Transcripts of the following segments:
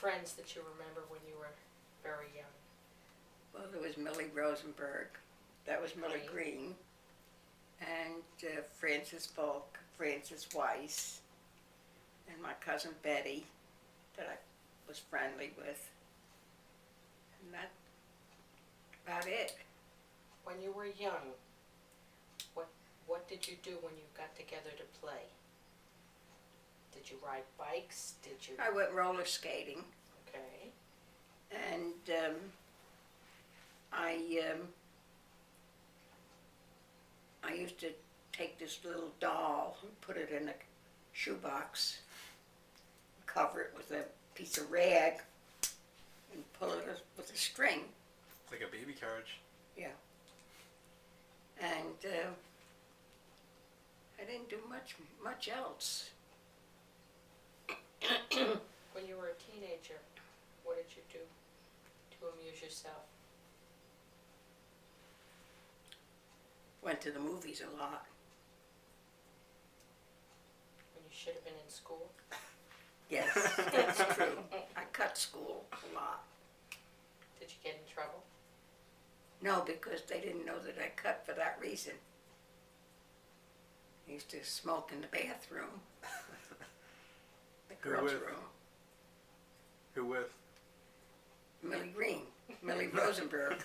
friends that you remember when you were very young? Well, there was Millie Rosenberg. That was Millie Green. Green. And Frances Volk, Frances Weiss, and my cousin Betty that I was friendly with. And that's about it. When you were young, what did you do when you got together to play? Did you ride bikes? Did you? I went roller skating. Okay. And I used to take this little doll and put it in a shoebox, cover it with a piece of rag, and pull it with a string. It's like a baby carriage. Yeah. And I didn't do much else. When you were a teenager, what did you do to amuse yourself? Went to the movies a lot. When you should have been in school? Yes, that's true. I cut school a lot. Did you get in trouble? No, because they didn't know that I cut for that reason. I used to smoke in the bathroom. The girls' with? room. Who with? Millie Green, Millie Rosenberg.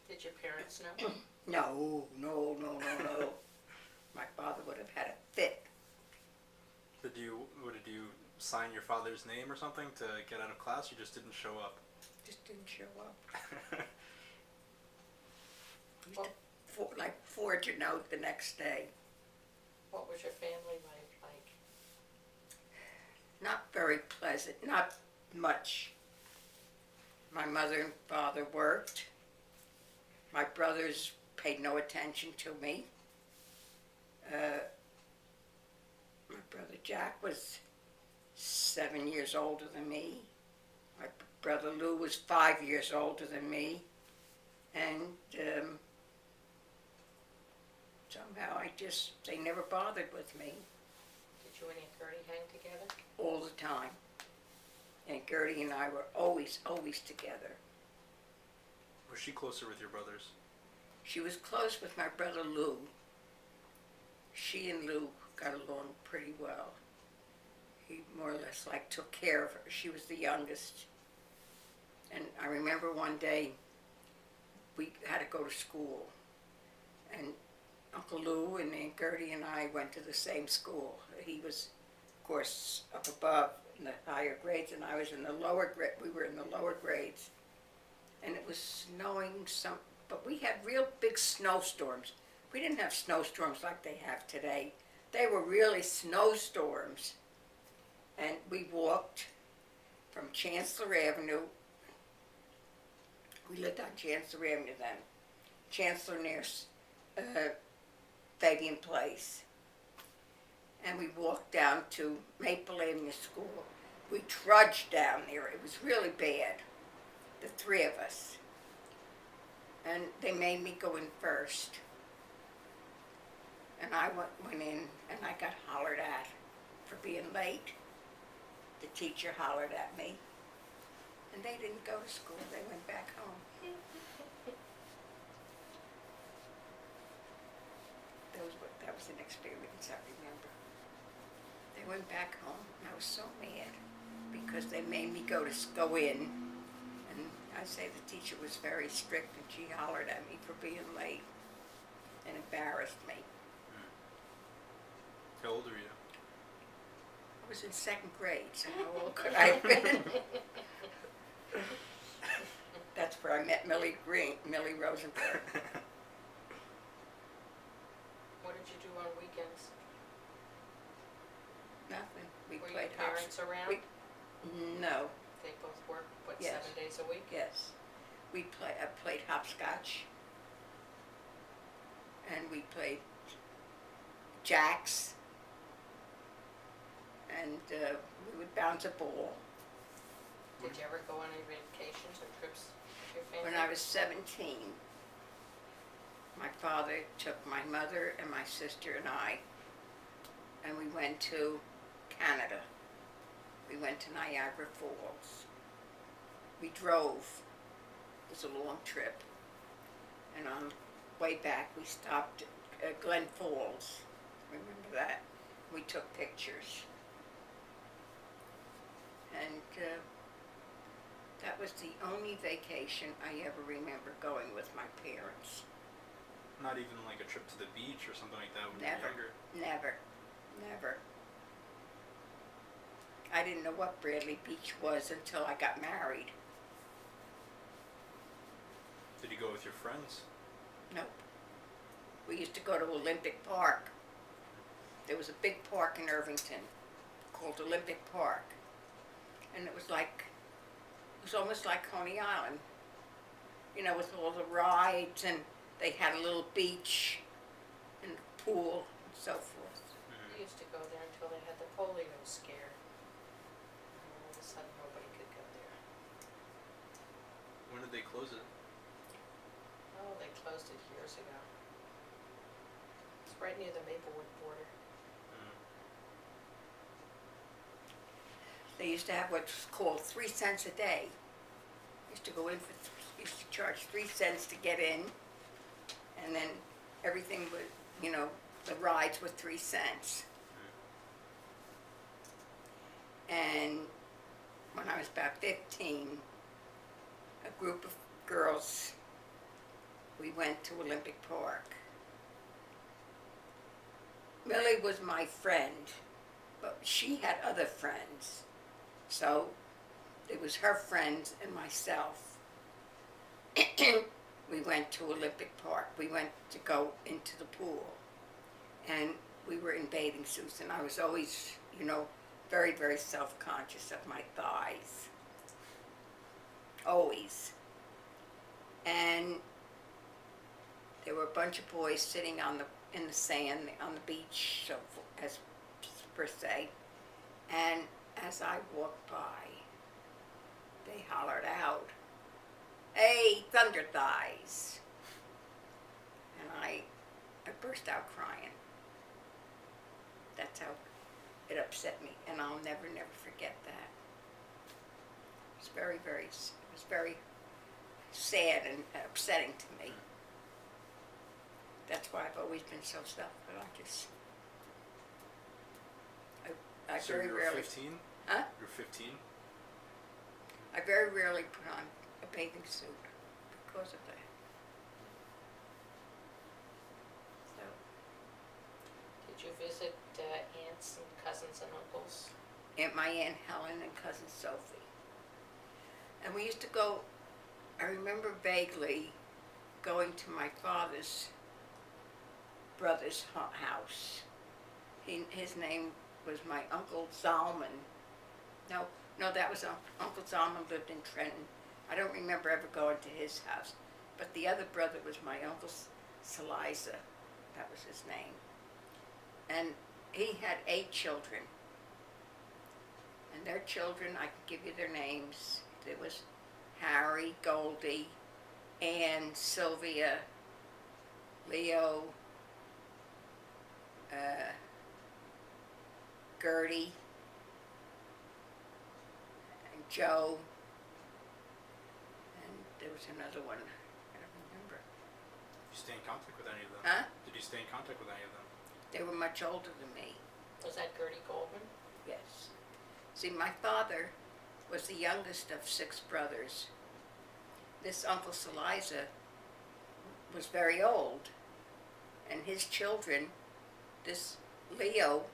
Did your parents know? No. My father would have had a fit. Did you sign your father's name or something to get out of class? You just didn't show up? Just didn't show up. Used Well, to forge a note the next day. what was your family life like? Not very pleasant, not much. My mother and father worked. My brothers paid no attention to me. My brother Jack was 7 years older than me. My brother Lou was 5 years older than me. And somehow they never bothered with me. Did you and Aunt Gertie hang together? All the time. And Gertie and I were always together. Was she closer with your brothers? She was close with my brother Lou. She and Lou got along pretty well. He more or less took care of her. She was the youngest. And I remember one day we had to go to school. And Uncle Lou and Aunt Gertie and I went to the same school. He was, of course, up above in the higher grades, and I was in the lower grade. We were in the lower grades. And it was snowing but we had real big snowstorms. We didn't have snowstorms like they have today. They were really snowstorms. And we walked from Chancellor Avenue. We lived on Chancellor Avenue then. Chancellor near Fabian Place. And we walked down to Maple Avenue School. We trudged down there. It was really bad, the three of us. And they made me go in first. And I went in and I got hollered at for being late. The teacher hollered at me. And they didn't go to school, they went back home. That was an experience I remember. They went back home and I was so mad because they made me go in. And I say the teacher was very strict and she hollered at me for being late and embarrassed me. How old were you? I was in second grade, so how old could I have been? That's where I met Millie Rosenberg. What did you do on weekends? Nothing. We Were played your parents around? No. They both worked, Yes. 7 days a week? Yes. I played hopscotch. And we played jacks. And we would bounce a ball. Did you ever go on any vacations or trips with your family? When I was 17, my father took my mother and my sister and I, and we went to Canada. We went to Niagara Falls. We drove. It was a long trip. And on the way back, we stopped at Glen Falls. Remember that? We took pictures. And that was the only vacation I ever remember going with my parents. Not even like a trip to the beach or something like that when you Never. were younger? Never. I didn't know what Bradley Beach was until I got married. Did you go with your friends? Nope. We used to go to Olympic Park. There was a big park in Irvington called Olympic Park. And it was almost like Coney Island. You know, with all the rides, and they had a little beach and a pool and so forth. We used to go there until they had the polio scare. And all of a sudden nobody could go there. When did they close it? Oh, they closed it years ago. It's right near the Maplewood border. They used to have what's called 3 cents a day. Used to go in for, used to charge 3 cents to get in, and then everything was, you know, the rides were 3 cents. And when I was about 15, a group of girls, we went to Olympic Park. Millie was my friend, but she had other friends. So it was her friends and myself. We went to Olympic Park. We went to go into the pool. And we were in bathing suits, and I was always, you know, very, very self-conscious of my thighs. Always. And there were a bunch of boys sitting in the sand on the beach, so as per se. And as I walked by, they hollered out, "Hey, Thunder Thighs!" And I burst out crying. That's how it upset me, and I'll never forget that. It was very sad and upsetting to me. That's why I've always been so self-conscious. I So very you were rarely, 15? huh? You were 15? I very rarely put on a bathing suit because of that. So, Did you visit aunts and cousins and uncles? and my Aunt Helen and cousin Sophie. And we used to go, I remember vaguely going to my father's brother's house. His name was my Uncle Zalman. No, that was Uncle Zalman lived in Trenton. I don't remember ever going to his house. But the other brother was my Uncle Saliza. That was his name. And he had 8 children. And their children, I can give you their names. There was Harry, Goldie, Ann, Sylvia, Leo, Gertie, and Joe, and there was another one, I don't remember. Did you stay in contact with any of them? Huh? Did you stay in contact with any of them? They were much older than me. Was that Gertie Goldman? Yes. See, my father was the youngest of 6 brothers. This Uncle Saliza was very old, and his children, this Leo,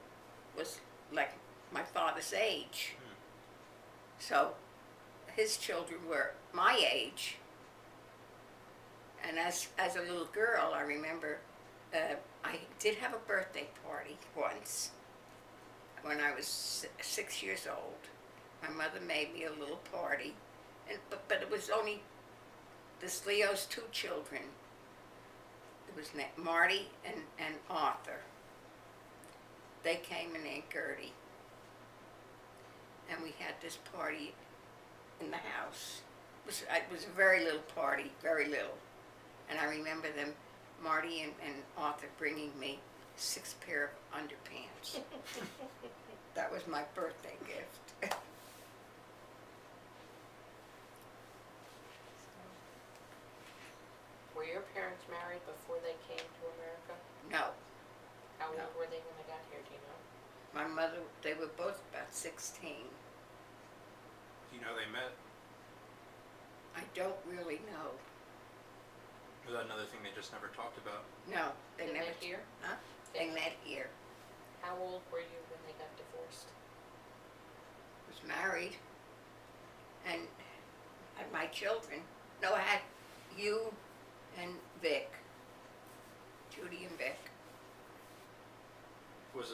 was like my father's age. So his children were my age, and as a little girl, I remember I did have a birthday party once when I was 6 years old. My mother made me a little party, but it was only this Leo's 2 children. It was Marty and Arthur. They came, and Aunt Gertie. And we had this party in the house. It was a very little party, very little. And I remember them, Marty and Arthur, bringing me 6 pair of underpants. That was my birthday gift. parents married before they came to America? No, How No. old were they when they got here, do you know? my mother, they were both about 16. Do you know how they met? I don't really know. Was that another thing they just never talked about? No, they They never. met here? Huh? They met here. How old were you when they got divorced? Was married, and had my children. No, I had you and Vic, Judy and Vic. Was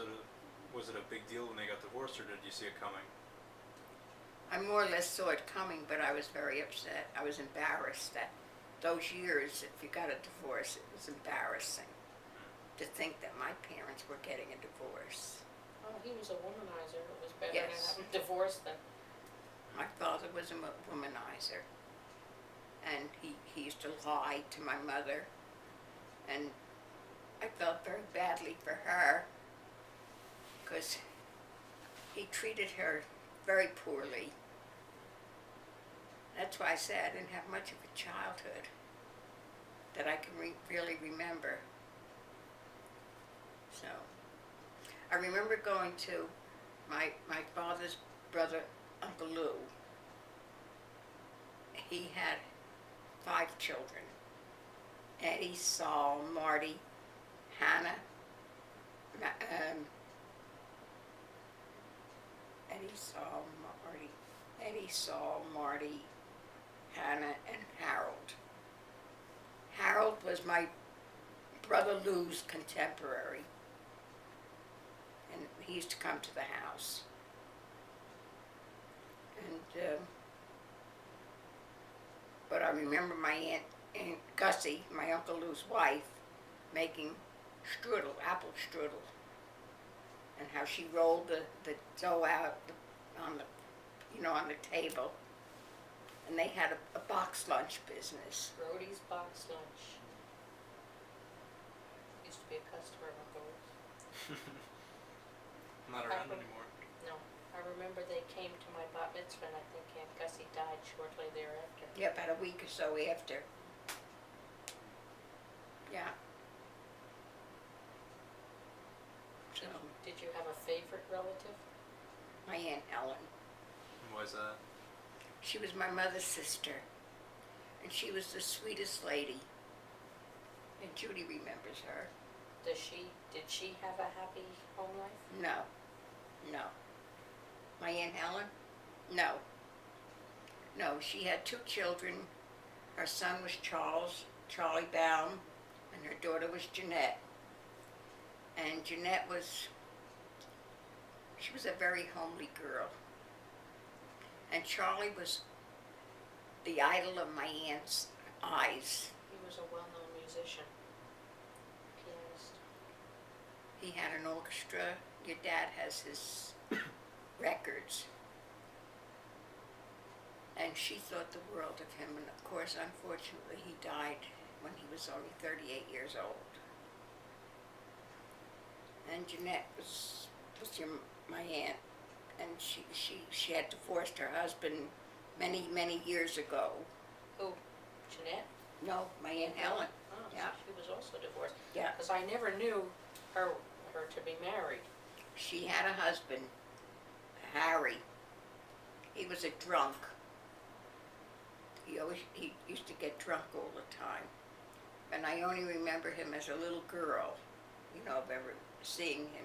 it a big deal when they got divorced, or did you see it coming? I more or less saw it coming, but I was very upset. I was embarrassed that those years, if you got a divorce, it was embarrassing to think that my parents were getting a divorce. Oh, he was a womanizer. It was better Yes. to have him divorced than. My father was a womanizer, and he used to lie to my mother, and I felt very badly for her because he treated her very poorly. That's why I say I didn't have much of a childhood that I can really remember. So, I remember going to my father's brother, Uncle Lou. He had 5 children: Eddie, Saul, Marty, Hannah, Eddie, Saul, Marty, Hannah, and Harold. Harold was my brother Lou's contemporary, and he used to come to the house. And but I remember my Aunt Gussie, my Uncle Lou's wife, making strudel, apple strudel, and how she rolled the dough out on the, on the table. And they had a box lunch business. Brody's Box Lunch. Used to be a customer of Uncle Lou's. Not around anymore. No, I remember they came to my bat mitzvah, and I think Aunt Gussie died shortly thereafter. Yeah, about a week or so after. Yeah. So, Did you have a favorite relative? my Aunt Ellen. And why is that? She was my mother's sister, and she was the sweetest lady. And Judy remembers her. Did she have a happy home life? No, no. My Aunt Ellen? No. No, she had 2 children. Her son was Charlie Baum, and her daughter was Jeanette. And Jeanette she was a very homely girl. And Charlie was the idol of my aunt's eyes. He was a well-known musician, pianist. He had an orchestra. Your dad has his records. And she thought the world of him. And of course, unfortunately, he died when he was only 38 years old. And Jeanette was my aunt. And she had divorced her husband many, many years ago. Who? Jeanette? No, my Aunt Helen. Oh, Yeah. so she was also divorced. Yeah. Because I never knew her to be married. She had a husband, Harry. He was a drunk. He used to get drunk all the time. And I only remember him as a little girl, of ever seeing him.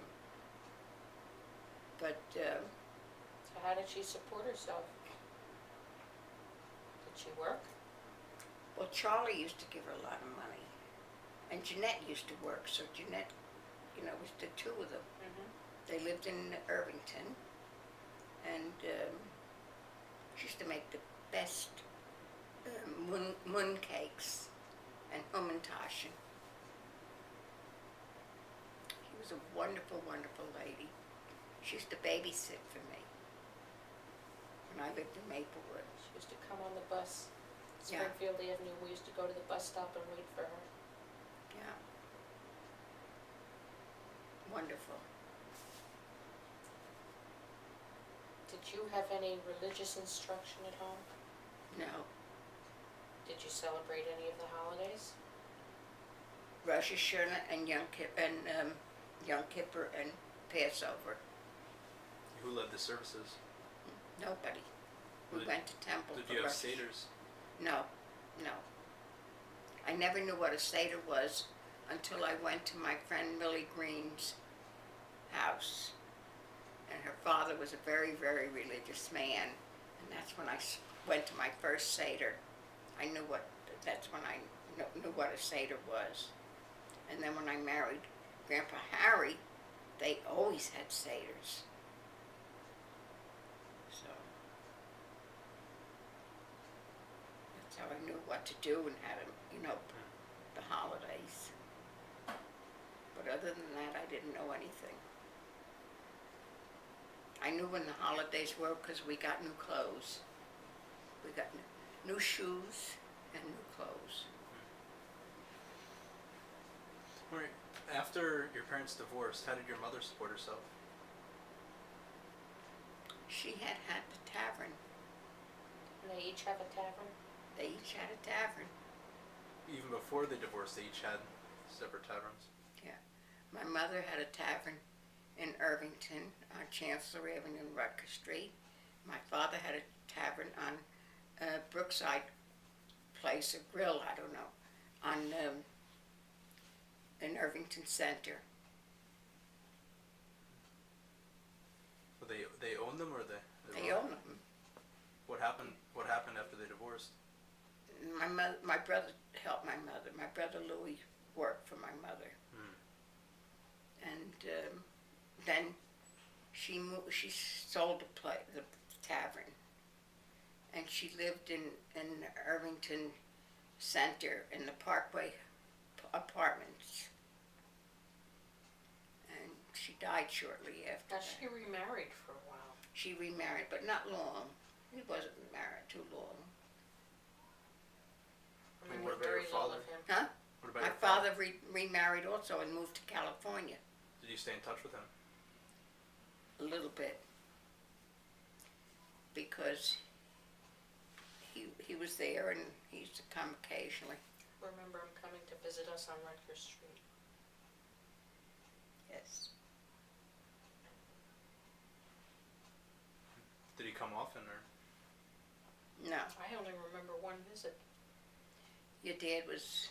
But So how did she support herself? Did she work? well, Charlie used to give her a lot of money, and Jeanette used to work. So Jeanette, was the 2 of them. Mm-hmm. They lived in Irvington, and she used to make the best moon cakes and Hummentaschen. She was a wonderful, wonderful lady. She used to babysit for me when I lived in Maplewood. She used to come on the bus, Yeah. Springfield Avenue. We used to go to the bus stop and wait for her. Yeah. Wonderful. Did you have any religious instruction at home? No, Did you celebrate any of the holidays? Rosh Hashanah and Yom Kippur and Passover. Who led the services? Nobody. We Did- went to temple Did for you have Rosh. seders? No, no. I never knew what a Seder was until I went to my friend Millie Green's house. And her father was a very, very religious man. And that's when I went to my first Seder. I knew that's when I knew what a Seder was. And then when I married Grandpa Harry, they always had Seders. So that's how I knew what to do and how to, the holidays. But other than that, I didn't know anything. I knew when the holidays were because we got new clothes. We got new shoes and new clothes. Alright. After your parents divorced, how did your mother support herself? She had the tavern. And they each have a tavern? They each had a tavern. Even before they divorced, they each had separate taverns. My mother had a tavern in Irvington on Chancellor Avenue and Rutgers Street. My father had a tavern on Brookside Place, a grill, I don't know, in Irvington Center. So they owned them, or they They own them. What happened? What happened after they divorced? My brother helped my mother. My brother Louis worked for my mother. And then she sold the tavern, and she lived in Irvington Center in the Parkway Apartments. And she died shortly after Now that. she remarried for a while. She remarried, but not long. He wasn't married too long. I mean, And what with about your very little father? of him. Huh? What about My your father? father remarried also and moved to California. Did you stay in touch with him? A little bit, because he was there and he used to come occasionally. Remember him coming to visit us on Rutgers Street? Yes. Did he come often, or? No, I only remember one visit. your dad was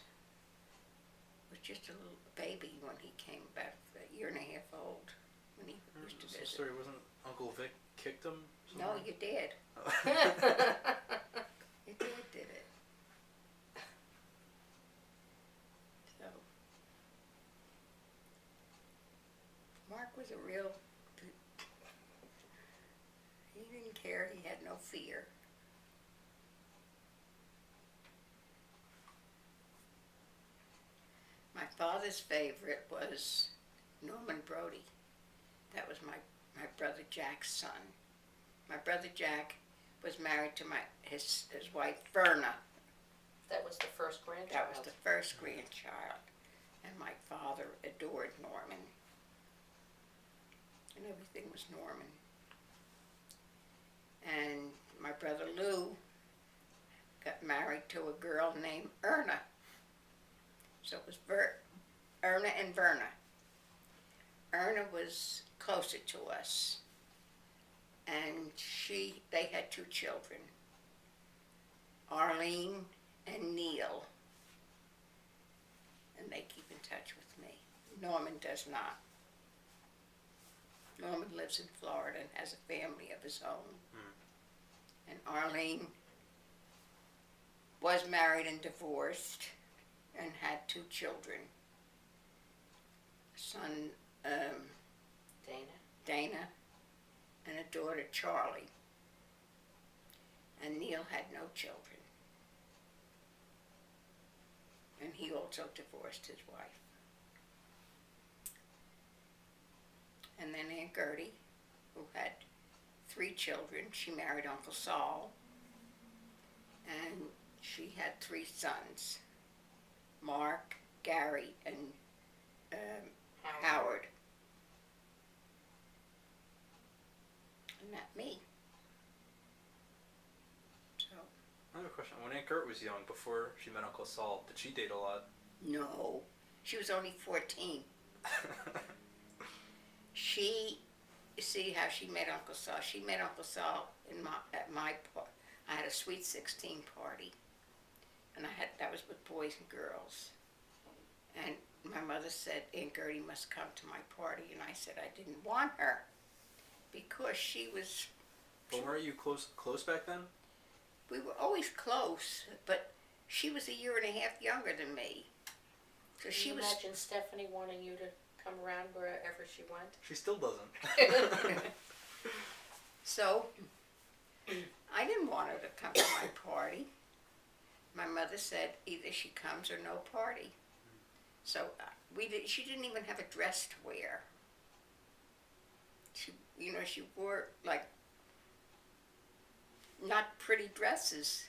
just a little baby when he came back, a year and a half old, when he used to So visit. sorry, wasn't Uncle Vic kicked him? No, somewhere? your dad. Your dad did it. So, Mark was a real, he didn't care, he had no fear. My father's favorite was Norman Brody. That was my brother Jack's son. My brother Jack was married to his wife Verna. That was the first grandchild. That was the first grandchild. And my father adored Norman. And everything was Norman. And my brother Lou got married to a girl named Erna. So it was Erna and Verna. Erna was closer to us. And they had two children, Arlene and Neil. And they keep in touch with me. Norman does not. Norman lives in Florida and has a family of his own. And Arlene was married and divorced and had two children. A son, Dana, and a daughter, Charlie. And Neil had no children. And he also divorced his wife. And then Aunt Gertie, who had 3 children, she married Uncle Saul. And she had 3 sons, Mark, Gary, and Howard. And not me. So, I have a question. When Aunt Gert was young, before she met Uncle Saul, did she date a lot? no, She was only 14. She, you see how she met Uncle Sal? She met Uncle Sal at my part. I had a sweet 16 party, and that was with boys and girls. And my mother said, Aunt Gertie must come to my party, and I said I didn't want her because she was. But weren't you close back then? We were always close, but she was a year and a half younger than me. So Can you imagine Stephanie wanting you to come around wherever she went? She still doesn't. So, I didn't want her to come to my party. My mother said either she comes or no party. So she didn't even have a dress to wear. She wore like not pretty dresses.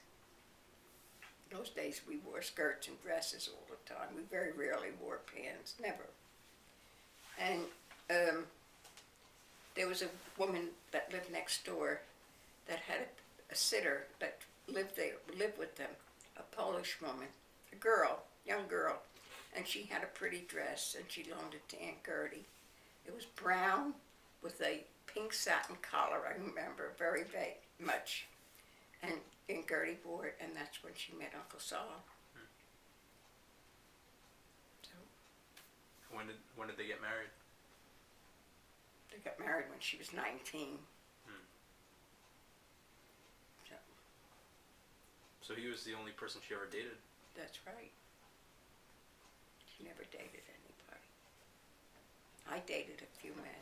Those days we wore skirts and dresses all the time. We very rarely wore pants, never. And there was a woman that lived next door that had a sitter that lived with them, a Polish woman, a girl, young girl, and she had a pretty dress, and she loaned it to Aunt Gertie. It was brown with a pink satin collar, I remember very much. And Aunt Gertie wore it, and that's when she met Uncle Sal. So When did they get married? they got married when she was 19. So he was the only person she ever dated? That's right. She never dated anybody. I dated a few men.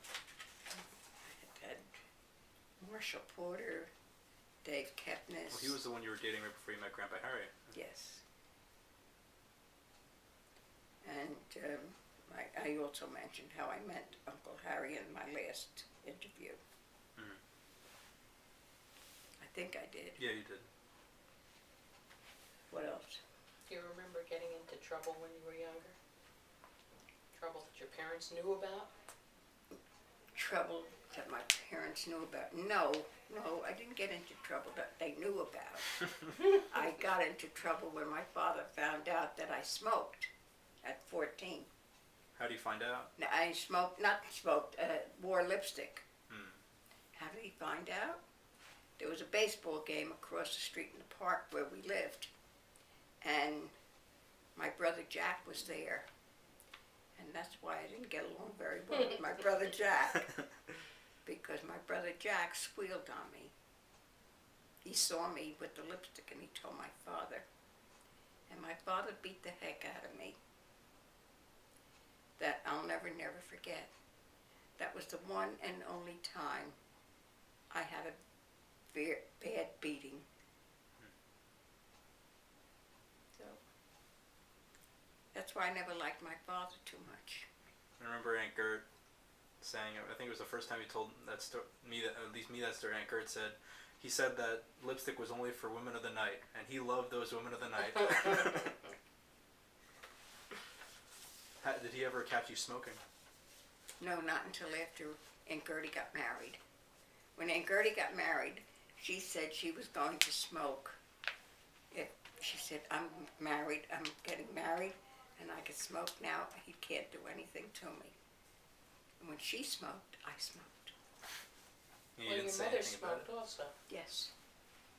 I had Marshall Porter, Dave Kepnes. Well, he was the one you were dating right before you met Grandpa Harry. Yes. And I also mentioned how I met Uncle Harry in my last interview. I think I did. Yeah, you did. What else? Do you remember getting into trouble when you were younger? Trouble that your parents knew about? Trouble that my parents knew about? No, I didn't get into trouble that they knew about. I got into trouble when my father found out that I smoked at 14. How do you find out? I wore lipstick. How did he find out? There was a baseball game across the street in the park where we lived, and my brother Jack was there, and that's why I didn't get along very well with my brother Jack, because my brother Jack squealed on me. He saw me with the lipstick and he told my father, and my father beat the heck out of me. That I'll never forget. That was the one and only time I had a bad beating. So that's why I never liked my father too much. I remember Aunt Gert saying, I think it was the first time he told that story, that story. Aunt Gert said, he said that lipstick was only for women of the night, and he loved those women of the night. Did he ever catch you smoking? No, not until after Aunt Gertie got married. When Aunt Gertie got married, she said she was going to smoke. She said, I'm married, I'm getting married, and I can smoke now. He can't do anything to me. And when she smoked, I smoked. You Well, didn't your say mother anything about smoked it? also. Yes.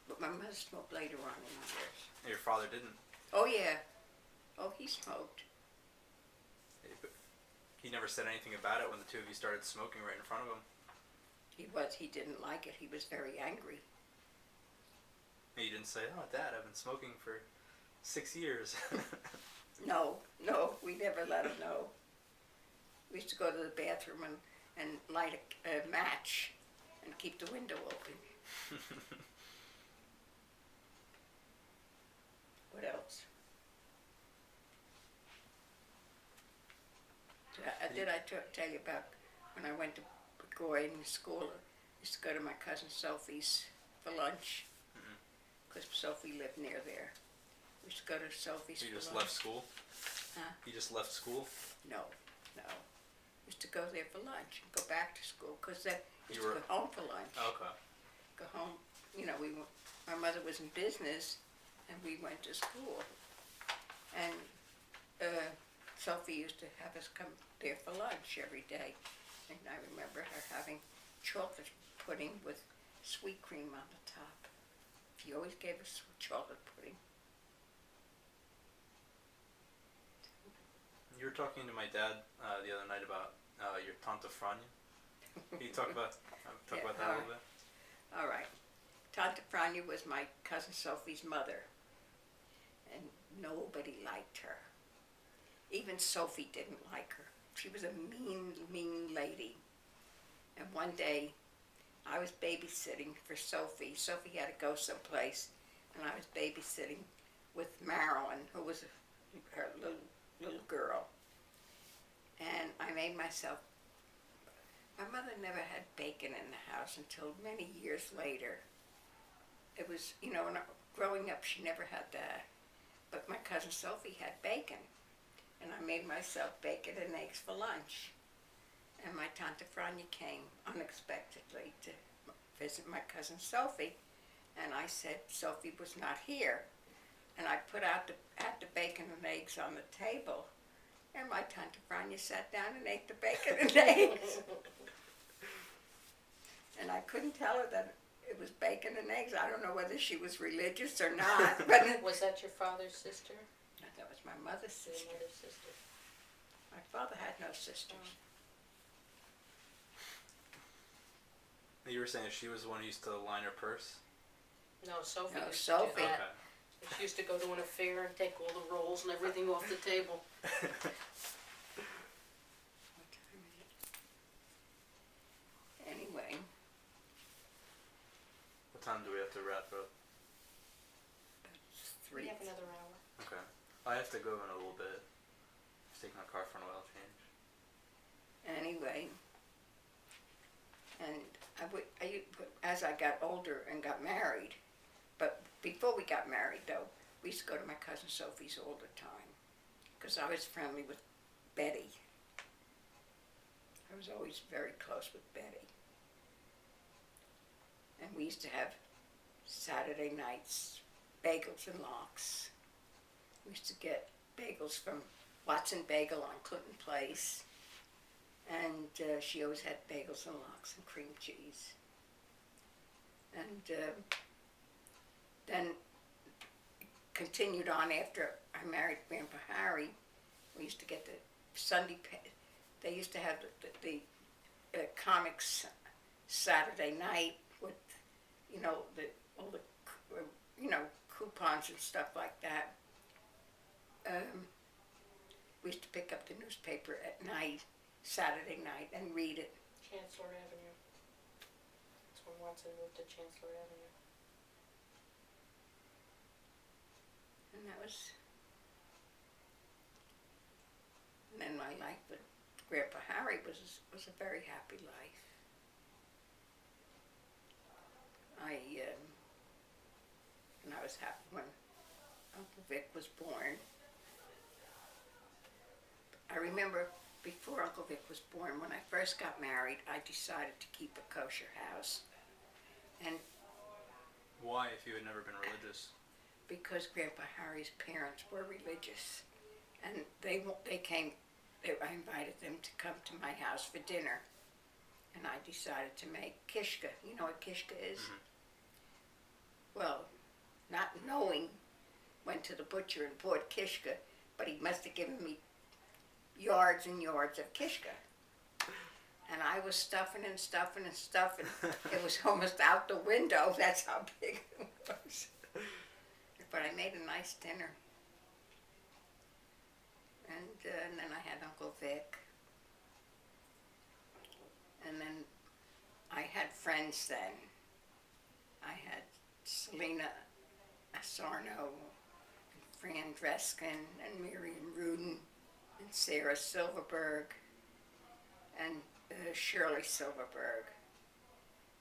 But my mother smoked later on in the years. And your father didn't? Oh, yeah. Oh, he smoked. He never said anything about it when the two of you started smoking right in front of him? He didn't like it. He was very angry. And you didn't say, oh, Dad, I've been smoking for 6 years. No, we never let him know. We used to go to the bathroom and light a match and keep the window open. What else? Did I tell you about when I went to Goy in school? I used to go to my cousin Sophie's for lunch, because Sophie lived near there. We used to go to Sophie's You for just lunch. left school? Huh? You just left school? No. We used to go there for lunch and go back to school, because we used You to go home for lunch. Okay. Go home, my mother was in business, and we went to school. And Sophie used to have us come there for lunch every day. And I remember her having chocolate pudding with sweet cream on the top. She always gave us chocolate pudding. You were talking to my dad the other night about your Tante Franya. Can you talk about Yeah, about that a little bit? All right. Tante Franya was my cousin Sophie's mother, and nobody liked her. Even Sophie didn't like her. She was a mean, mean lady. And one day, I was babysitting for Sophie. Sophie had to go someplace, and I was babysitting with Marilyn, who was her little girl. And I made myself. My mother never had bacon in the house until many years later. It was, when growing up, she never had that. But my cousin Sophie had bacon, and I made myself bacon and eggs for lunch. And my Tante Franya came unexpectedly to visit my cousin Sophie, and I said Sophie was not here. And I put out the bacon and eggs on the table, and my Tante Franya sat down and ate the bacon and eggs. And I couldn't tell her that it was bacon and eggs. I don't know whether she was religious or not. But Was that your father's sister? that was my mother's Your sister. mother's sister. My father had no sisters. You were saying she was the one who used to line her purse? No, Sophie No, used Sophie. to do that. Okay. She used to go to an affair and take all the rolls and everything off the table. What time is it? Anyway, What time do we have to wrap up? it's We 3. have another hour. Okay. I have to go in a little bit. Just take my car for an oil change. Anyway, and as I got older and got married, but before we got married though, we used to go to my cousin Sophie's all the time, because I was friendly with Betty. I was always very close with Betty. And we used to have Saturday nights bagels and lox. We used to get bagels from Watson Bagel on Clinton Place. And she always had bagels and lox and cream cheese. And then continued on after I married Grandpa Harry. We used to get the Sunday. They used to have the comics Saturday night with, all the coupons and stuff like that. We used to pick up the newspaper at night, Saturday night, and read it. Chancellor Avenue. That's when Watson moved to Chancellor Avenue. And that was. And then my life with Grandpa Harry was a very happy life. And I was happy when Uncle Vic was born. I remember before Uncle Vic was born, when I first got married, I decided to keep a kosher house. And Why, if you had never been religious? because Grandpa Harry's parents were religious, and I invited them to come to my house for dinner, and I decided to make kishka. You know what kishka is? Mm-hmm. Well, not knowing, went to the butcher and bought kishka, but he must have given me yards and yards of kishka. And I was stuffing and stuffing and stuffing. It was almost out the window. That's how big it was. But I made a nice dinner. And then I had Uncle Vic. And then I had friends then. I had Selena Asarno, and Fran Dreskin, and Miriam Rudin, and Sarah Silverberg, and Shirley Silverberg.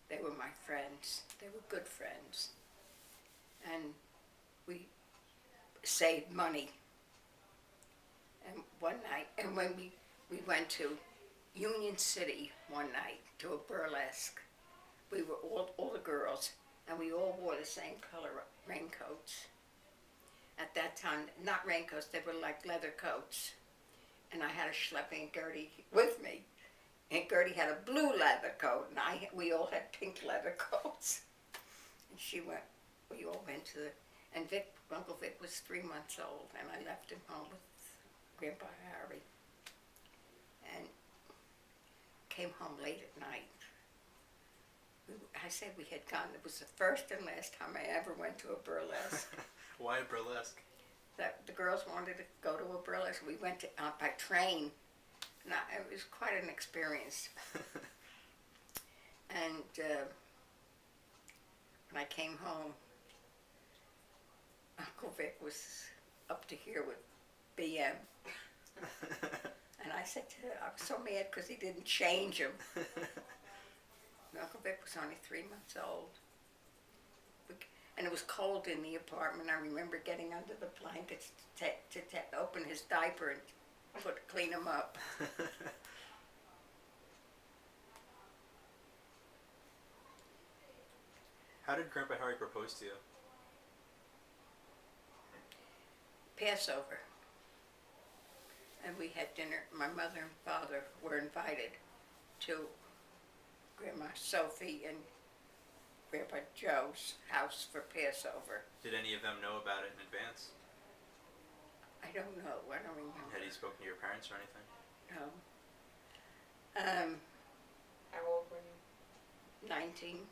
They were my friends. They were good friends. And we saved money. And one night, and when we went to Union City one night to a burlesque, we were all the girls, and we all wore the same color raincoats. at that time, not raincoats, they were like leather coats. And I had to schlep Aunt Gertie with me. Aunt Gertie had a blue leather coat, and we all had pink leather coats. And we all went to and Uncle Vic was 3 months old, and I left him home with Grandpa Harry. And came home late at night. I said we had gone. It was the first and last time I ever went to a burlesque. Why a burlesque? That the girls wanted to go to a burlesque. We went to, by train. It was quite an experience. And when I came home, Uncle Vic was up to here with BM. And I said to her, I was so mad because he didn't change him. Uncle Vic was only 3 months old. And it was cold in the apartment. I remember getting under the blankets to open his diaper and clean him up. How did Grandpa Harry propose to you? Passover. And we had dinner. My mother and father were invited to Grandma Sophie and Grandpa Joe's house for Passover. Did any of them know about it in advance? I don't know. I don't remember. Had you spoken to your parents or anything? No. How old were you? 19.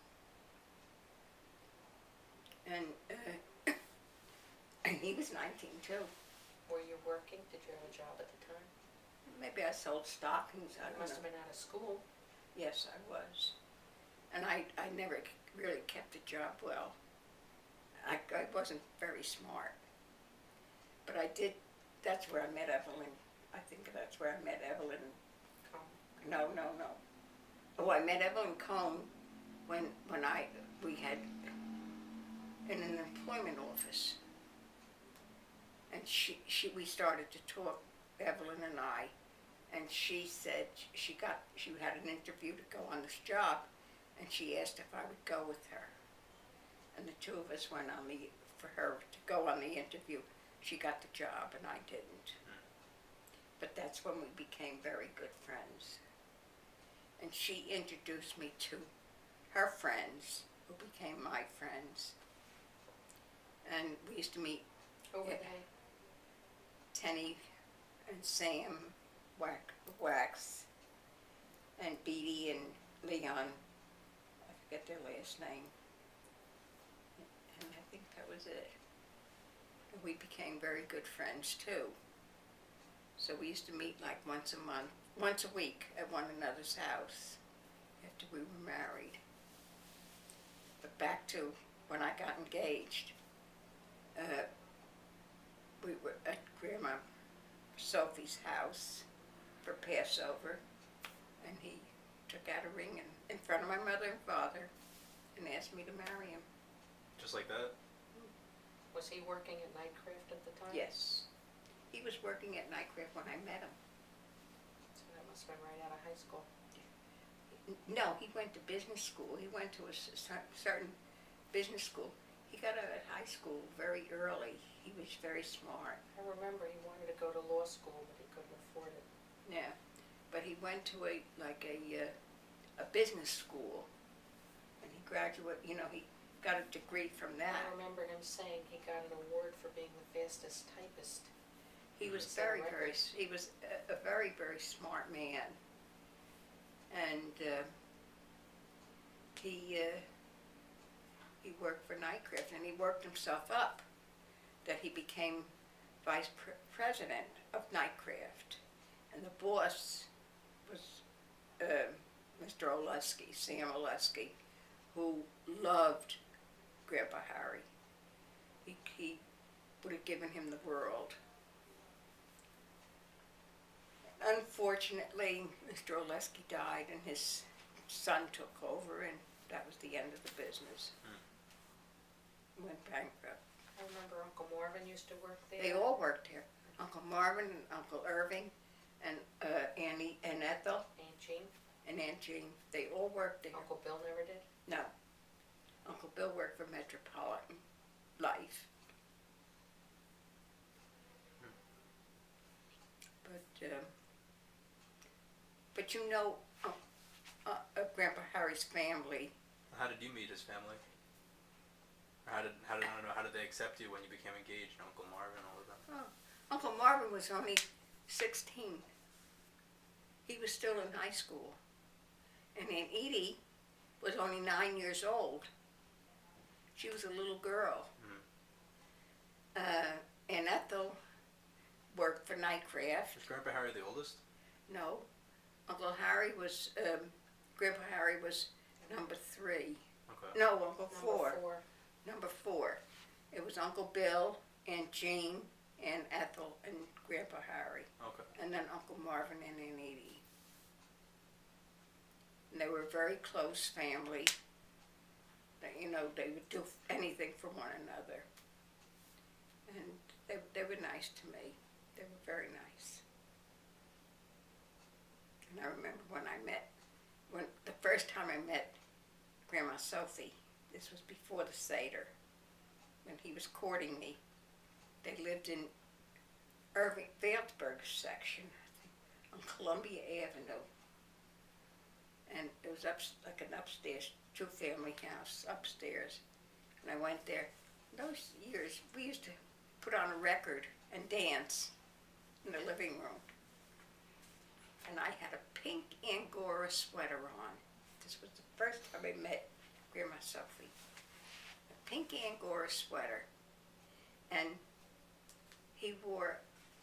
And he was 19 too. Were you working? Did you have a job at the time? Maybe I sold stockings. I You don't must know. have been out of school. Yes, I was. And I never really kept a job well. I wasn't very smart. But I did, that's where I met Evelyn. I think that's where I met Evelyn. Come. No. Oh, I met Evelyn Cohn when we had in an employment office. And we started to talk, Evelyn and I, and she said she had an interview to go on this job, and she asked if I would go with her. And the two of us went for her to go on the interview. She got the job and I didn't. But that's when we became very good friends. And she introduced me to her friends, who became my friends. And we used to meet Who were they? Tenny and Sam Wax and Beatty and Leon. I forget their last name. And I think that was it. And we became very good friends too. So we used to meet like once a week at one another's house after we were married. But back to when I got engaged, we were at Grandma Sophie's house for Passover, and he took out a ring in front of my mother and father and asked me to marry him. Just like that? Was he working at Nightcraft at the time? Yes. He was working at Nightcraft when I met him. So that must have been right out of high school. No, he went to business school. He went to a certain business school. He got out of high school very early. He was very smart. I remember he wanted to go to law school, but he couldn't afford it. Yeah, but he went to a business school, and he graduated. He got a degree from that. I remember him saying he got an award for being the fastest typist. He was Set a very record. he was a very smart man, and he worked for Nightcraft, and he worked himself up. That he became vice president of Nightcraft, and the boss was Mr. Oleski, Sam Oleski, who loved Grandpa Harry. He would have given him the world. Unfortunately, Mr. Oleski died, and his son took over, and that was the end of the business. Went bankrupt. I remember Uncle Marvin used to work there. They all worked here. Uncle Marvin and Uncle Irving and Annie and Ethel Aunt Jean. and Aunt Jean. They all worked there. Uncle Bill never did. No. Uncle Bill worked for Metropolitan Life. but you know, Grandpa Harry's family. How did you meet his family? Or I don't know, how did they accept you when you became engaged, Uncle Marvin, all of that? Oh, Uncle Marvin was only 16. He was still in high school. And Aunt Edie was only 9 years old. She was a little girl. And Ethel worked for Nightcraft. Was Grandpa Harry the oldest? No, Uncle Harry was, Grandpa Harry was number 3. Okay. No, Uncle 4. Number 4. Number 4. It was Uncle Bill, Aunt Jean, and Ethel, and Grandpa Harry. Okay. And then Uncle Marvin and Aunt Edie. And they were a very close family. You know, they would do anything for one another. And they were nice to me. They were very nice. And I remember when the first time I met Grandma Sophie, this was before the Seder, when he was courting me. They lived in Irving, Vailsburg section, on Columbia Avenue. And it was like an upstairs, 2-family house upstairs. And I went there. Those years, we used to put on a record and dance in the living room. And I had a pink Angora sweater on. This was the first time I met Grandma Sophie. A pink Angora sweater. And he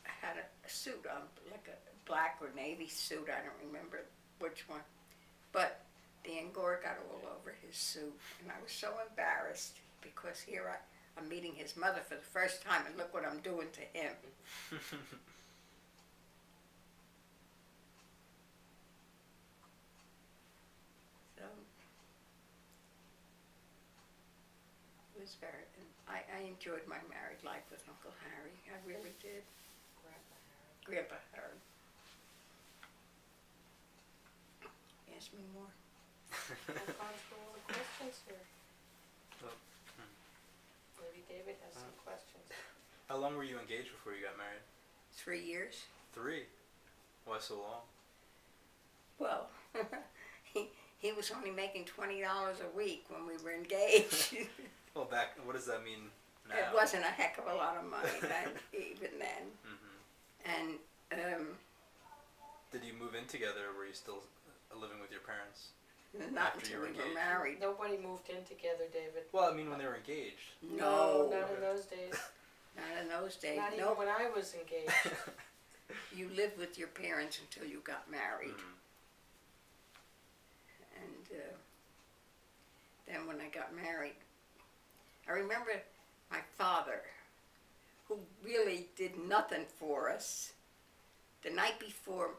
had a suit on, like a black or navy suit, I don't remember which one. But the Angora got all over his suit, and I was so embarrassed because here I'm meeting his mother for the first time, and look what I'm doing to him. So it was very, and I enjoyed my married life with Uncle Harry. I really did. Grandpa Harry. Ask me more. I've gone through all the questions here. Well, Maybe David has some questions. How long were you engaged before you got married? 3 years. 3? Why so long? Well, he was only making $20 a week when we were engaged. Well, what does that mean now? It wasn't a heck of a lot of money then, even then. Mm-hmm. And did you move in together, or were you still living with your parents? not After until you were we were engaged. married. Nobody moved in together, David. Well, I mean when they were engaged. No, Not in those days. not in those days. Not even No, when I was engaged. you lived with your parents until you got married. And then when I got married, I remember my father, who really did nothing for us, the night before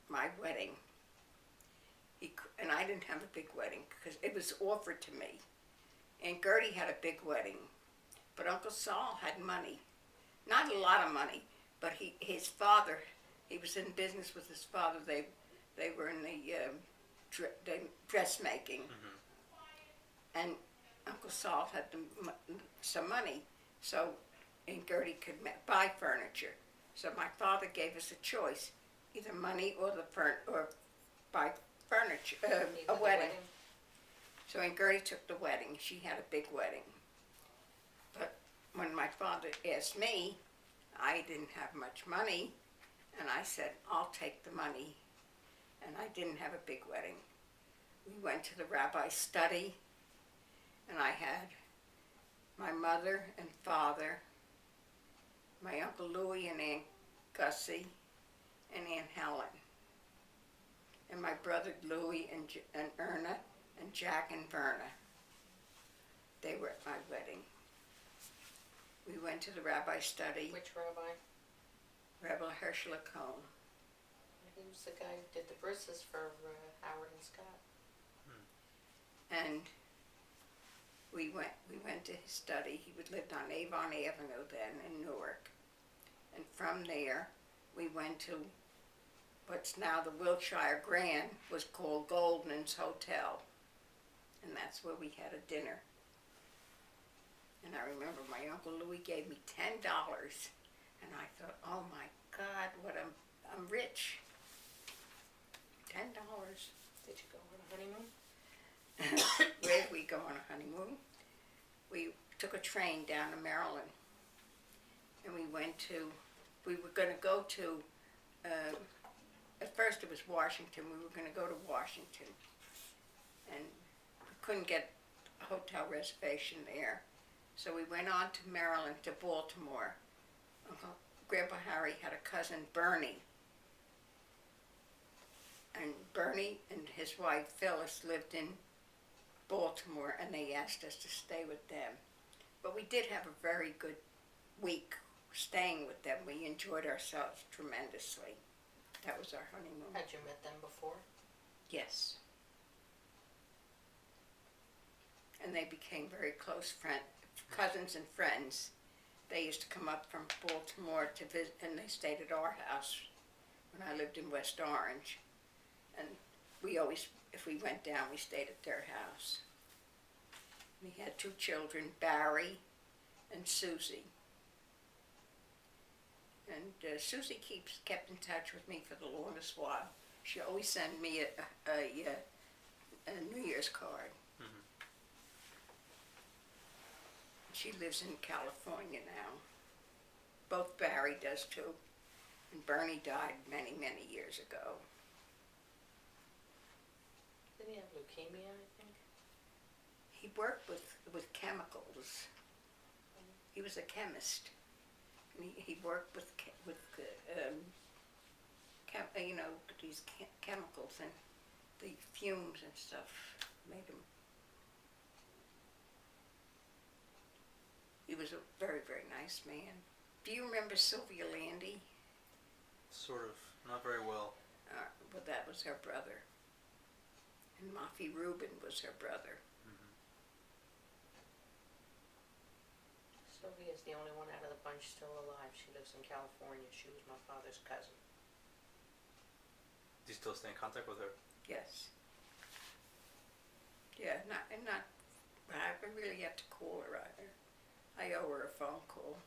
my wedding. And I didn't have a big wedding because it was offered to me. And Gertie had a big wedding, but Uncle Saul had money. Not a lot of money, but his father, he was in business with his father. They were in the dressmaking. And Uncle Saul had some money, so and Gertie could buy furniture. So my father gave us a choice, either money or or buy furniture, a wedding. So Aunt Gertie took the wedding. She had a big wedding. But when my father asked me, I didn't have much money, and I said, I'll take the money. And I didn't have a big wedding. We went to the rabbi's study, and I had my mother and father, my Uncle Louie and Aunt Gussie, and Aunt Helen. And my brother Louie and Erna and Jack and Verna. They were at my wedding. We went to the rabbi's study. Which rabbi? Rabbi Herschel Cohn. He was the guy who did the brisses for Howard and Scott. And we went to his study. He lived on Avon Avenue then in Newark. And from there, we went to what's now the Wilshire Grand, was called Goldman's Hotel. And that's where we had a dinner. And I remember my Uncle Louie gave me $10. And I thought, oh my God, I'm rich. $10. Did you go on a honeymoon? Where did we go on a honeymoon? We took a train down to Maryland, and we were going to go to, at first it was Washington. We were going to go to Washington, and we couldn't get a hotel reservation there. So we went on to Maryland, to Baltimore. Grandpa Harry had a cousin, Bernie. And Bernie and his wife, Phyllis, lived in Baltimore, and they asked us to stay with them. But we did have a very good week staying with them. We enjoyed ourselves tremendously. That was our honeymoon. Had you met them before? Yes. And they became very close cousins and friends. They used to come up from Baltimore to visit, and they stayed at our house when I lived in West Orange. And we always, if we went down, we stayed at their house. We had 2 children, Barry and Susie. And Susie kept in touch with me for the longest while. She always sent me a New Year's card. Mm-hmm. She lives in California now. Both Barry does too. And Bernie died many, many years ago. Didn't he have leukemia, I think? He worked with chemicals. He was a chemist. And he worked with these chemicals, and the fumes and stuff made him. He was a very, very nice man. Do you remember Sylvia Landy? Sort of. Not very well. Well, that was her brother. And Mafi Rubin was her brother. Mm-hmm. Sylvia's the only one out of the bunch still alive. She lives in California. She was my father's cousin. Do you still stay in contact with her? Yes. Yeah, I really have to call her either. I owe her a phone call.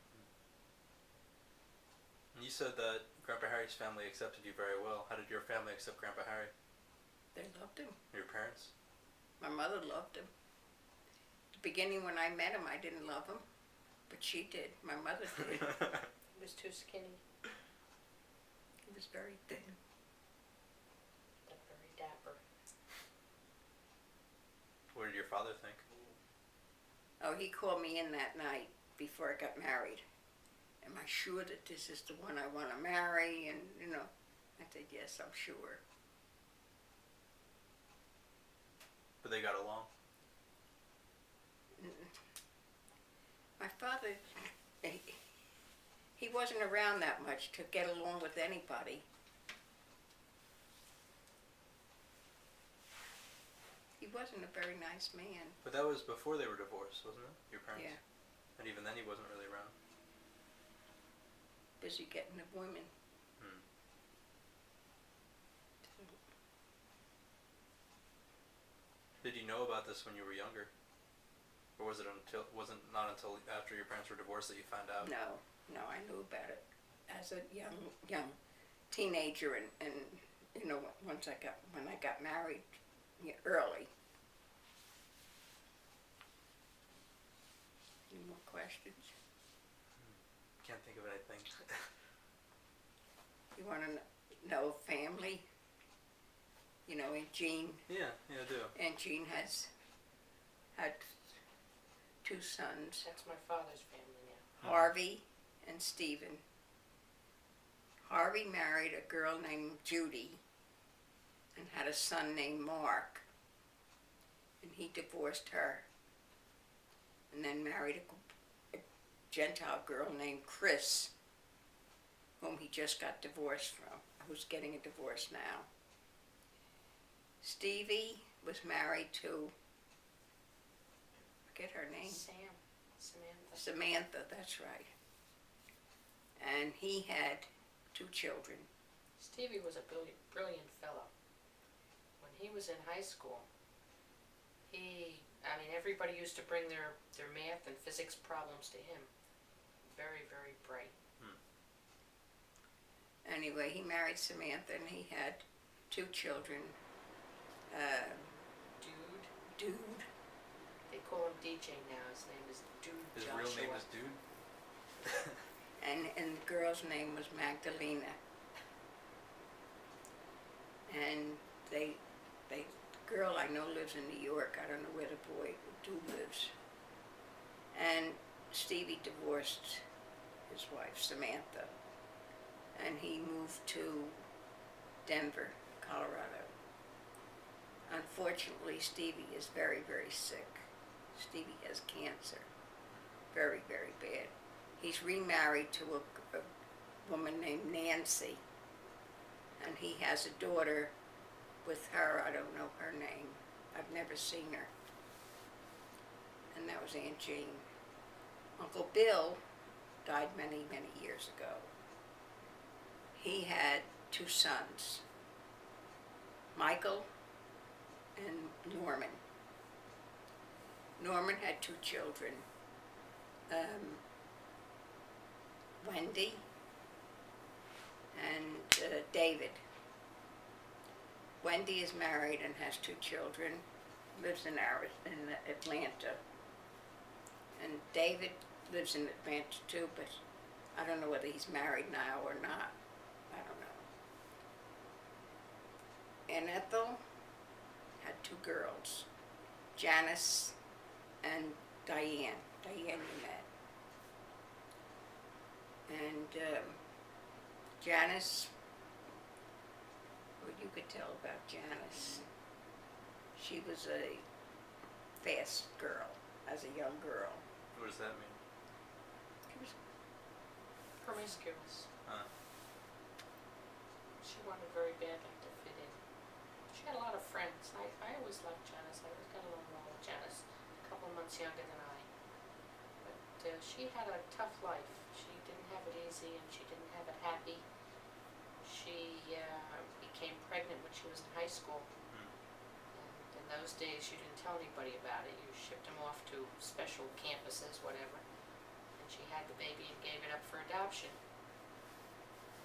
You said that Grandpa Harry's family accepted you very well. How did your family accept Grandpa Harry? They loved him. Your parents? My mother loved him. At the beginning when I met him, I didn't love him, but she did. My mother did. He was too skinny, He was very thin. but very dapper. What did your father think? Oh, he called me in that night before I got married. Am I sure that this is the one I want to marry? And, I said, yes, I'm sure. But they got along? My father, he wasn't around that much to get along with anybody. He wasn't a very nice man. But that was before they were divorced, wasn't it? Your parents? Yeah. And even then he wasn't really around. Busy getting the women. Did you know about this when you were younger? Or wasn't not until after your parents were divorced that you found out? No, I knew about it as a young teenager, and when I got married early. Any more questions? Can't think of anything. You want to know family? And Jean. Yeah, I do. And Jean had 2 sons, That's my father's family now. Harvey and Stephen. Harvey married a girl named Judy and had a son named Mark. And he divorced her and then married a Gentile girl named Chris, whom he just got divorced from, who's getting a divorce now. Stevie was married to, forget her name. Samantha. Samantha, that's right. And he had 2 children. Stevie was a brilliant fellow. When he was in high school, everybody used to bring their math and physics problems to him. Very, very bright. Anyway, he married Samantha and he had 2 children. Uh, Dude. Dude. They call him DJ now. His name is Dude His Joshua. real name is Dude. And the girl's name was Magdalena. And the girl I know lives in New York. I don't know where the boy Dude lives. And Stevie divorced his wife, Samantha. And he moved to Denver, Colorado. Unfortunately, Stevie is very, very sick. Stevie has cancer. Very, very bad. He's remarried to a woman named Nancy. And he has a daughter with her. I don't know her name. I've never seen her. And that was Aunt Jane. Uncle Bill died many, many years ago. He had 2 sons, Michael and Norman. Norman had 2 children, Wendy and David. Wendy is married and has 2 children, lives in Atlanta. And David lives in Atlanta too, but I don't know whether he's married now or not. I don't know. And Ethel had 2 girls, Janice and Diane. Diane you met. And Janice, what you could tell about Janice, she was a fast girl as a young girl. What does that mean? She was Promiscuous. Uh, She wanted very badly to fit in. She had a lot of friends. I always liked Janice. I always got along well with Janice. A couple of months younger than I. But she had a tough life. She didn't have it easy and she didn't have it happy. She became pregnant when she was in high school. And in those days you didn't tell anybody about it. You shipped them off to special campuses, whatever. And she had the baby and gave it up for adoption.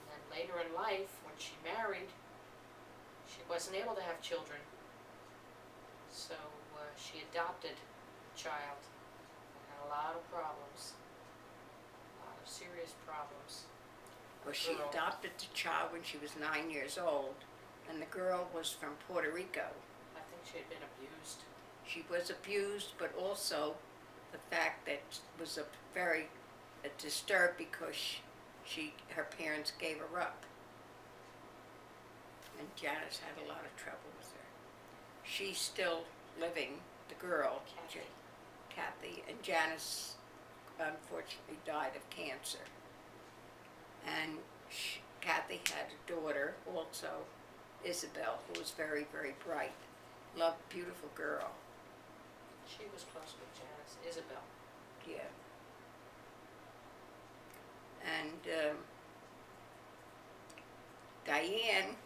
And then later in life, when she married, she wasn't able to have children. So she adopted a child and had a lot of problems. A lot of serious problems. Well, she Girl. adopted the child when she was 9 years old, and the girl was from Puerto Rico. I think she had been abused. She was abused, but also the fact that was very disturbed because her parents gave her up. And Janice had a lot of trouble with her. She's still living, the girl, Kathy, and Janice unfortunately died of cancer. And Kathy had a daughter also, Isabel, who was very, very bright. Loved, beautiful girl. She was close with Janice. Isabel. Yeah. And Diane,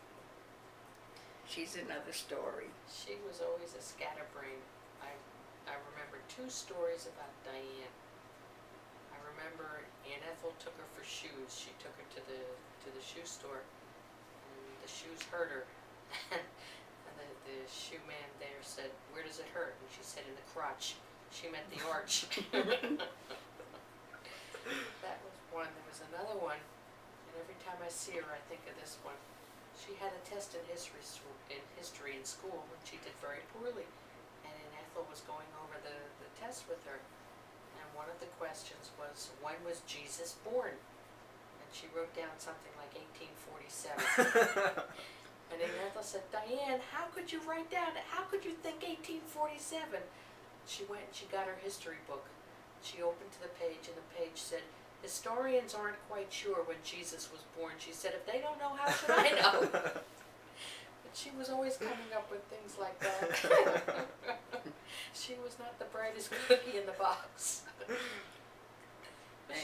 she's another story. She was always a scatterbrain. I remember 2 stories about Diane. I remember Aunt Ethel took her for shoes. She took her to the shoe store, and the shoes hurt her. And the shoe man there said, "Where does it hurt?" And she said, "In the crotch." She meant the arch. That was one. There was another one, and every time I see her, I think of this one. She had a test in history in school when she did very poorly, and Aunt Ethel was going over the test with her. And one of the questions was, when was Jesus born? And she wrote down something like 1847. And Aunt Ethel said, "Diane, how could you write down, how could you think 1847? She went and she got her history book. She opened to the page and the page said, "Historians aren't quite sure when Jesus was born." She said, "If they don't know, how should I know?" But she was always coming up with things like that. She was not the brightest cookie in the box. But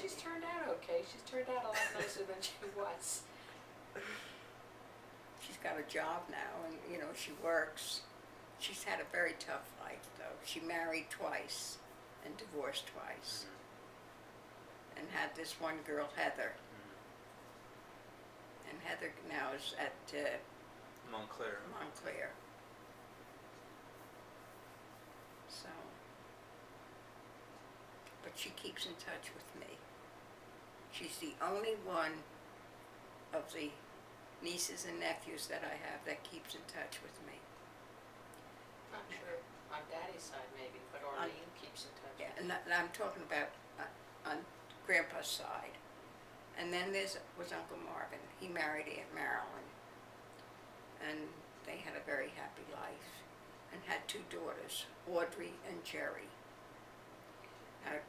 she's turned out okay. She's turned out a lot nicer than she was. She's got a job now, and she works. She's had a very tough life, though. She married twice and divorced twice, and had this one girl, Heather, and Heather now is at Montclair. Montclair. So, but she keeps in touch with me. She's the only one of the nieces and nephews that I have that keeps in touch with me. Not sure on Daddy's side maybe, but Arlene keeps in touch. Yeah, and I'm talking about on Grandpa's side. And then was Uncle Marvin. He married Aunt Marilyn. And they had a very happy life and had 2 daughters, Audrey and Jerry. Now,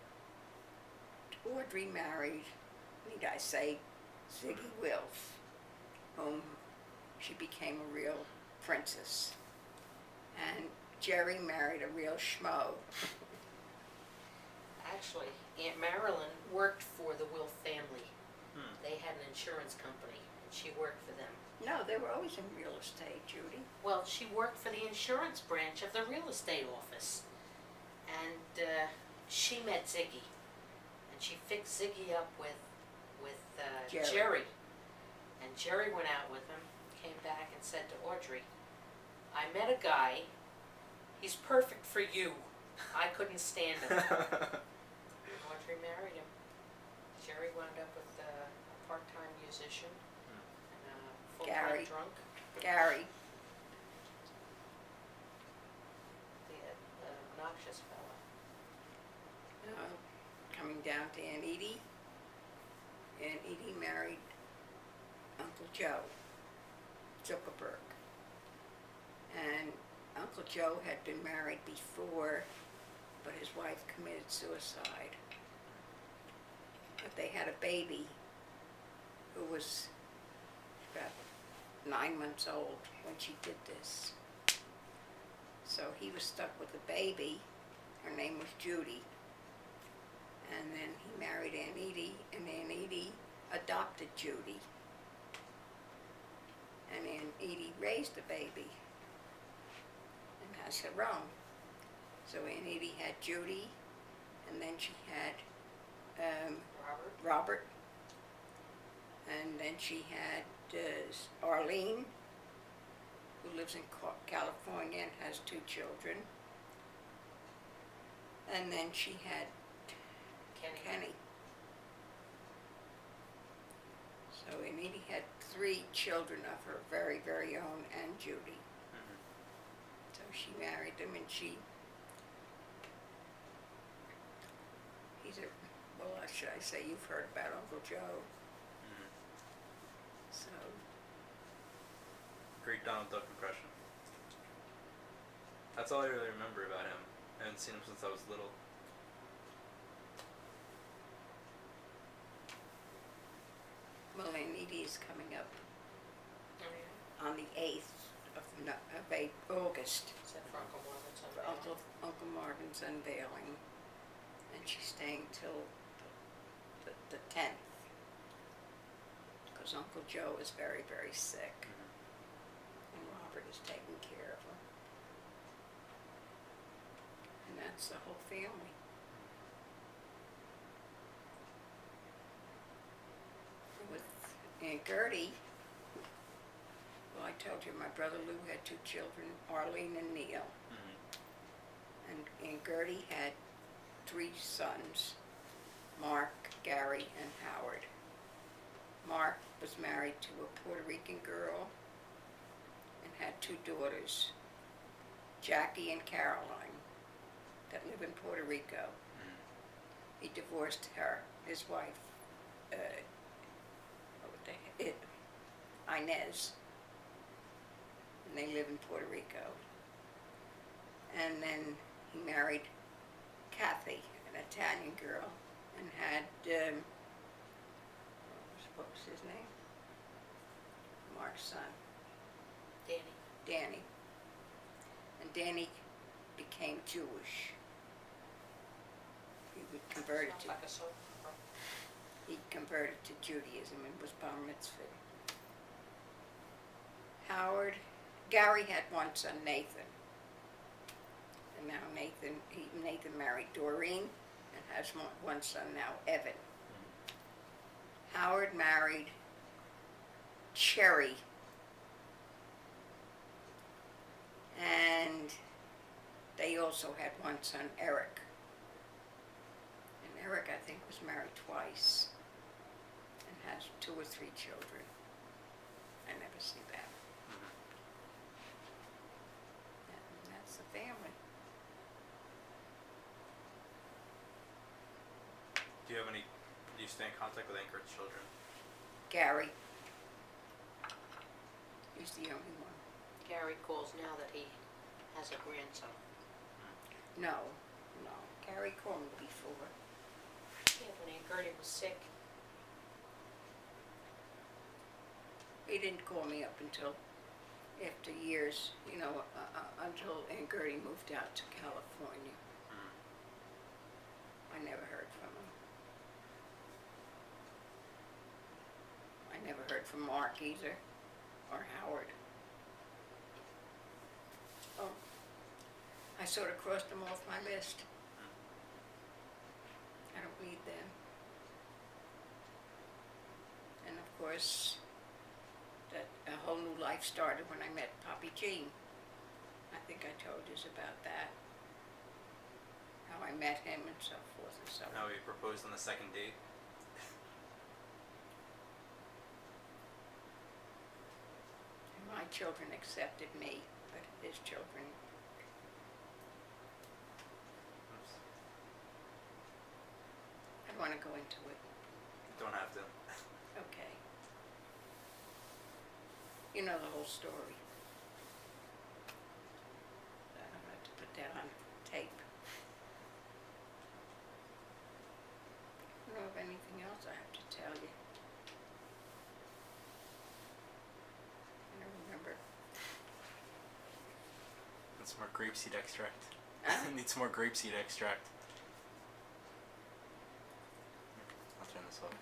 Audrey married, need I say, Ziggy Wills, whom she became a real princess. And Jerry married a real schmo. Actually, Aunt Marilyn worked for the Will family. They had an insurance company, and she worked for them. No, they were always in real estate, Judy. Well, she worked for the insurance branch of the real estate office. And she met Ziggy. And she fixed Ziggy up with Jerry. And Jerry went out with him, came back and said to Audrey, I met a guy, he's perfect for you. I couldn't stand him. And Audrey married him. Jerry wound up with a part-time musician and a full-time Gary. drunk. Gary. The obnoxious fella. Coming down to Aunt Edie. Aunt Edie married Uncle Joe Zuckerberg. And Uncle Joe had been married before, but his wife committed suicide. But they had a baby who was about 9 months old when she did this. So he was stuck with the baby. Her name was Judy. And then he married Aunt Edie, and Aunt Edie adopted Judy. And Aunt Edie raised the baby and has her own. So Aunt Edie had Judy, and then she had Robert, and then she had Arlene, who lives in California and has 2 children, and then she had Kenny. So Aunt Edie had 3 children of her very, very own and Judy. So she married them, and should I say, you've heard about Uncle Joe. So. Great Donald Duck impression. That's all I really remember about him. I haven't seen him since I was little. Well, Aunt Edie is coming up Oh, yeah. on the 8th of August Is that for Uncle Marvin's for unveiling? Uncle Marvin's unveiling, and she's staying till the 10th, because Uncle Joe is very, very sick, and Robert is taking care of him, and that's the whole family. With Aunt Gertie, well, I told you my brother Lou had 2 children, Arlene and Neil. And Aunt Gertie had 3 sons, Mark, Gary, and Howard. Mark was married to a Puerto Rican girl and had 2 daughters, Jackie and Caroline, that live in Puerto Rico. He divorced her, his wife, Inez, and they live in Puerto Rico. And then he married Kathy, an Italian girl, and had, what was his name? Mark's son, Danny. And Danny became Jewish. He would convert Sounds like a soap opera. He converted to Judaism and was bar mitzvah. Gary had 1 son, Nathan. And now Nathan married Doreen and has 1 son now, Evan. Howard married Cherry. And they also had one son, Eric. And Eric, I think, was married twice and has 2 or 3 children. I never see that. Mhm. And that's the family. Do you have any? Do you stay in contact with Anchorage children? Gary. He's the only one. Gary calls now that he has a grandson. No, no. Gary called me before. Yeah, when Aunt Gertie was sick. He didn't call me up until after years, until Aunt Gertie moved out to California. Mm. I never heard from him. I never heard from Mark either, or Howard. Oh, I sort of crossed them off my list. I don't need them. And of course, that a whole new life started when I met Poppy Jean. I think I told you about that. How I met him and so forth and so on. How he proposed on the second date. And my children accepted me, but his children. Oops. I don't want to go into it. Don't have to. Okay. You know the whole story. I don't have to put that on tape. I don't know of anything else I have to tell you. I don't remember. Need some more grapeseed extract. Huh? Need some more grapeseed extract. I'll turn this off.